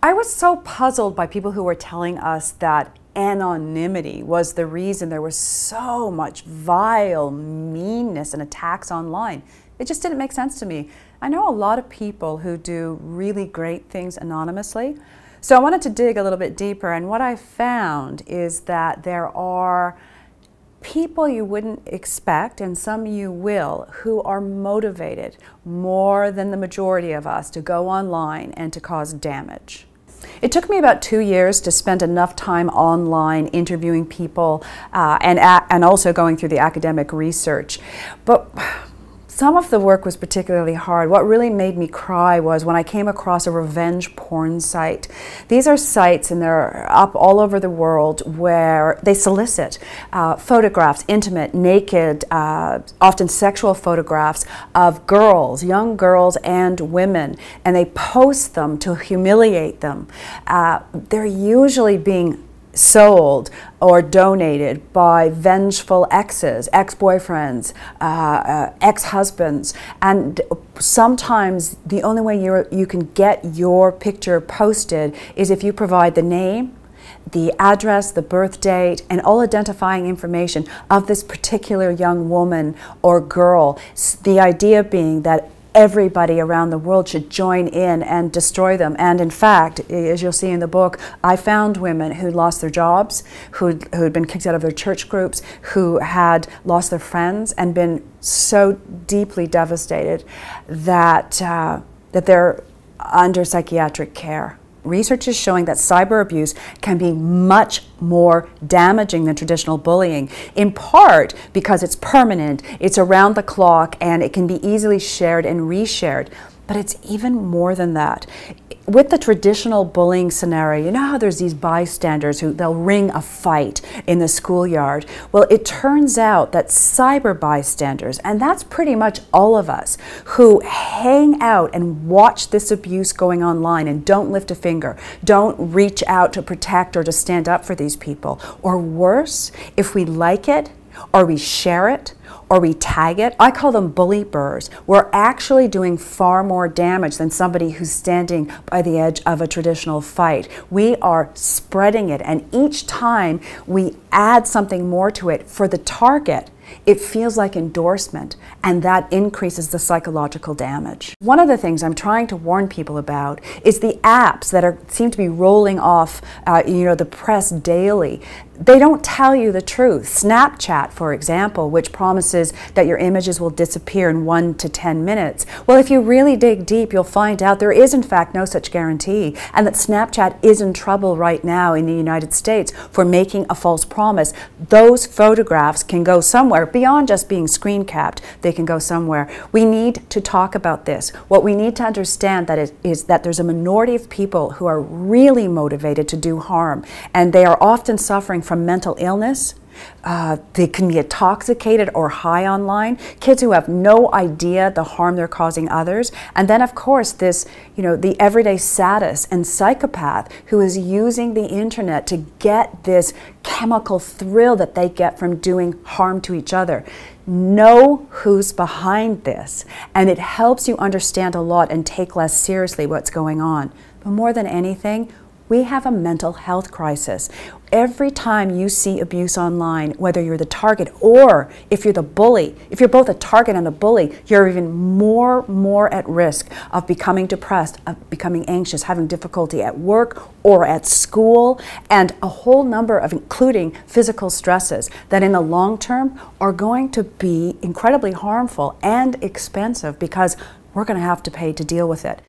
I was so puzzled by people who were telling us that anonymity was the reason there was so much vile meanness and attacks online. It just didn't make sense to me. I know a lot of people who do really great things anonymously. So I wanted to dig a little bit deeper, and what I found is that there are people you wouldn't expect, and some you will, who are motivated more than the majority of us to go online and to cause damage. It took me about 2 years to spend enough time online interviewing people and also going through the academic research. But some of the work was particularly hard. What really made me cry was when I came across a revenge porn site. These are sites, and they're up all over the world, where they solicit photographs, intimate, naked, often sexual photographs of girls, young girls and women, and they post them to humiliate them. They're usually being sold or donated by vengeful exes, ex-boyfriends, ex-husbands, and sometimes the only way you can get your picture posted is if you provide the name, the address, the birth date, and all identifying information of this particular young woman or girl. The idea being that everybody around the world should join in and destroy them. And in fact, as you'll see in the book, I found women who lost their jobs, who'd been kicked out of their church groups, who had lost their friends and been so deeply devastated that, that they're under psychiatric care. Research is showing that cyber abuse can be much more damaging than traditional bullying, in part because it's permanent, it's around the clock, and it can be easily shared and reshared. But it's even more than that. With the traditional bullying scenario, you know how there's these bystanders who they'll ring a fight in the schoolyard? Well, it turns out that cyber bystanders, and that's pretty much all of us, who hang out and watch this abuse going online and don't lift a finger, don't reach out to protect or to stand up for these people. Or worse, if we like it, or we share it, or we tag it, I call them bully burrs. We're actually doing far more damage than somebody who's standing by the edge of a traditional fight. We are spreading it, and each time we add something more to it for the target, it feels like endorsement, and that increases the psychological damage. One of the things I'm trying to warn people about is the apps that seem to be rolling off the press daily. They don't tell you the truth. Snapchat, for example, which promises that your images will disappear in 1 to 10 minutes. Well, if you really dig deep, you'll find out there is in fact no such guarantee, and that Snapchat is in trouble right now in the United States for making a false promise. Those photographs can go somewhere beyond just being screen capped. They can go somewhere. We need to talk about this. What we need to understand is that there's a minority of people who are really motivated to do harm, and they are often suffering from mental illness. They can be intoxicated or high online. Kids who have no idea the harm they're causing others. And then of course this, the everyday sadist and psychopath who is using the internet to get this chemical thrill that they get from doing harm to each other. Know who's behind this, and it helps you understand a lot and take less seriously what's going on. But more than anything, we have a mental health crisis. Every time you see abuse online, whether you're the target or if you're the bully, if you're both a target and a bully, you're even more at risk of becoming depressed, of becoming anxious, having difficulty at work or at school, and a whole number of including physical stresses that in the long term are going to be incredibly harmful and expensive because we're going to have to pay to deal with it.